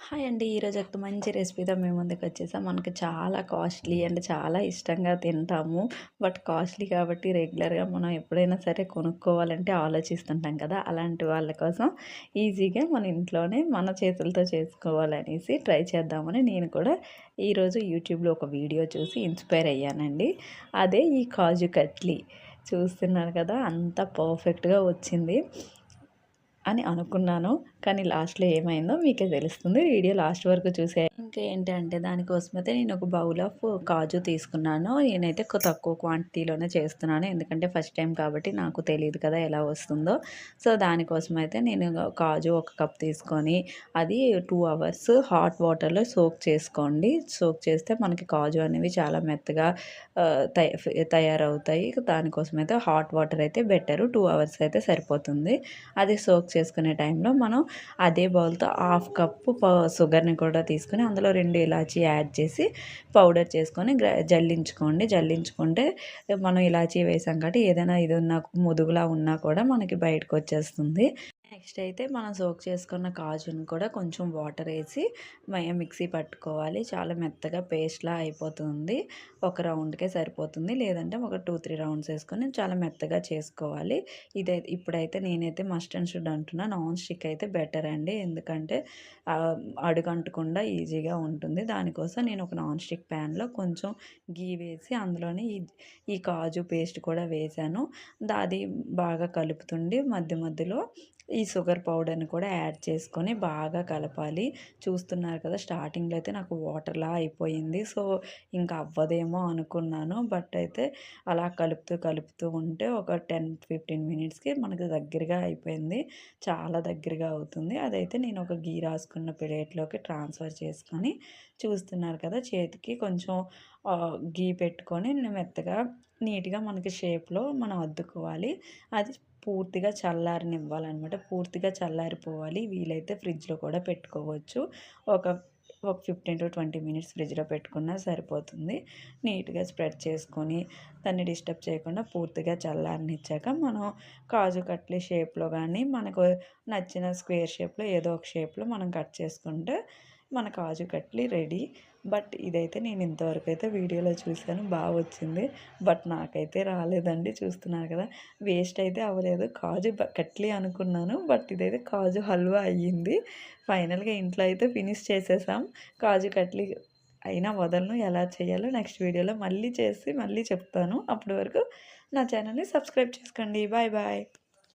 Hi అండి. ఈరోజు ఒక మంచి రెసిపీతో మేము ముందుకు వచ్చేసాం. మనకు చాలా కాస్ట్లీ అండ్ చాలా ఇష్టంగా తింటాము. బట్ కాస్ట్లీ కాబట్టి రెగ్యులర్‌గా మనం ఎప్పుడైనా సరే కొనుక్కోవాలంటే ఆలోచిస్తుంటాం కదా! అలాంటి వాళ్ళ కోసం ఈజీగా మన ఇంట్లోనే మన చేతులతో చేసుకోవాలనేసి ట్రై చేద్దామని నేను కూడా ఈరోజు యూట్యూబ్‌లో ఒక వీడియో చూసి ఇన్‌స్పైర్ అయ్యానండి. అదే ఈ కాజు కట్లీ. చూస్తున్నారు కదా! అంత పర్ఫెక్ట్‌గా వచ్చింది అని అనుకున్నాను. కానీ లాస్ట్‌లో ఏమైందో మీకే తెలుస్తుంది. వీడియో లాస్ట్ వరకు ఇంకా ఏంటి అంటే దానికోసమైతే నేను ఒక బౌల్ ఆఫ్ కాజు తీసుకున్నాను. నేనైతే తక్కువ క్వాంటిటీలోనే చేస్తున్నాను. ఎందుకంటే ఫస్ట్ టైం కాబట్టి నాకు తెలీదు కదా ఎలా వస్తుందో. సో, దానికోసమైతే నేను కాజు ఒక కప్ తీసుకొని అది 2 అవర్స్ హాట్ వాటర్‌లో సోక్ చేసుకోండి. సోక్ చేస్తే మనకి కాజు అనేవి చాలా మెత్తగా ఆహ్, తయ తయారవుతాయి. దానికోసమైతే హాట్ వాటర్ అయితే బెటరు. 2 అవర్స్ అయితే సరిపోతుంది. అది సోక్ చేసుకునే టైంలో మనం అదే బౌల్‌తో హాఫ్ కప్పు షుగర్‌ని కూడా తీసుకొని అందులో 2 ఇలాచీ యాడ్ చేసి పౌడర్ చేసుకొని జల్లించుకోండి. జల్లించుకుంటే మనం ఇలాచీ వేసాం కాబట్టి ఏదైనా ఇది ఉన్నా ముదుగులా ఉన్నా కూడా మనకి బయటకొచ్చేస్తుంది. నెక్స్ట్ అయితే మనం సోక్ చేసుకున్న కాజుని కూడా కొంచెం వాటర్ వేసి మిక్సీ పట్టుకోవాలి. చాలా మెత్తగా పేస్ట్‌లా అయిపోతుంది. ఒక రౌండ్‌కే సరిపోతుంది. లేదంటే ఒక 2, 3 రౌండ్స్ వేసుకొని చాలా మెత్తగా చేసుకోవాలి. ఇప్పుడైతే నేనైతే మస్ట్ అండ్ షుడ్ అంటున్నా. నాన్ స్టిక్ అయితే బెటర్ అండి. ఎందుకంటే ఆహ్, అడుగంటకుండా ఈజీగా ఉంటుంది. దానికోసం నేను ఒక నాన్ స్టిక్ ప్యాన్‌లో కొంచెం ఘీ వేసి అందులోనే ఈ కాజు పేస్ట్ కూడా వేశాను. అది బాగా కలుపుతుండి మధ్య మధ్యలో ఈ షుగర్ పౌడర్‌ని కూడా యాడ్ చేసుకొని బాగా కలపాలి. చూస్తున్నారు కదా! స్టార్టింగ్‌లో అయితే నాకు వాటర్‌లా అయిపోయింది. సో, ఇంకా అవ్వదేమో అనుకున్నాను. బట్ అయితే అలా కలుపుతూ ఉంటే ఒక 10, 15 మినిట్స్‌కి మనకు దగ్గరగా అయిపోయింది. చాలా దగ్గరగా అవుతుంది. అదైతే నేను ఒక ఘీ రాసుకున్న ప్లేట్‌లోకి ట్రాన్స్‌ఫర్ చేసుకొని చూస్తున్నారు కదా! చేతికి కొంచెం ఘీ పెట్టుకొని నేను మెత్తగా నీట్‌గా మనకి షేప్‌లో మనం అద్దుకోవాలి. అది పూర్తిగా చల్లారనివ్వాలనమాట. పూర్తిగా చల్లారిపోవాలి. వీలైతే ఫ్రిడ్జ్‌లో కూడా పెట్టుకోవచ్చు. ఒక ఒక 15-20 మినిట్స్ ఫ్రిడ్జ్‌లో పెట్టుకున్నా సరిపోతుంది. నీట్‌గా స్ప్రెడ్ చేసుకొని దాన్ని డిస్టర్బ్ చేయకుండా పూర్తిగా చల్లారనిచ్చాక మనం కాజు కట్లీ షేప్‌లో గానీ, మనకు నచ్చిన స్క్వేర్ షేప్‌లో ఏదో ఒక షేప్‌లో మనం కట్ చేసుకుంటే మన కాజు కట్లీ రెడీ. బట్ ఇదైతే నేను ఇంతవరకు అయితే వీడియోలో చూసాను. వచ్చింది. బట్ నాకైతే రాలేదండి. చూస్తున్నారు కదా! వేస్ట్ అయితే అవ్వలేదు. కాజు కట్లీ అనుకున్నాను. బట్ ఇదైతే కాజు హల్వా అయ్యింది. ఫైనల్‌గా ఇంట్లో అయితే ఫినిష్ చేసేసాం. కాజు కట్లీ అయినా వదలను. ఎలా చేయాలో నెక్స్ట్ వీడియోలో మళ్ళీ చేసి మళ్ళీ చెప్తాను. అప్పటి వరకు నా ఛానల్‌ని సబ్స్క్రైబ్ చేసుకోండి. Bye bye.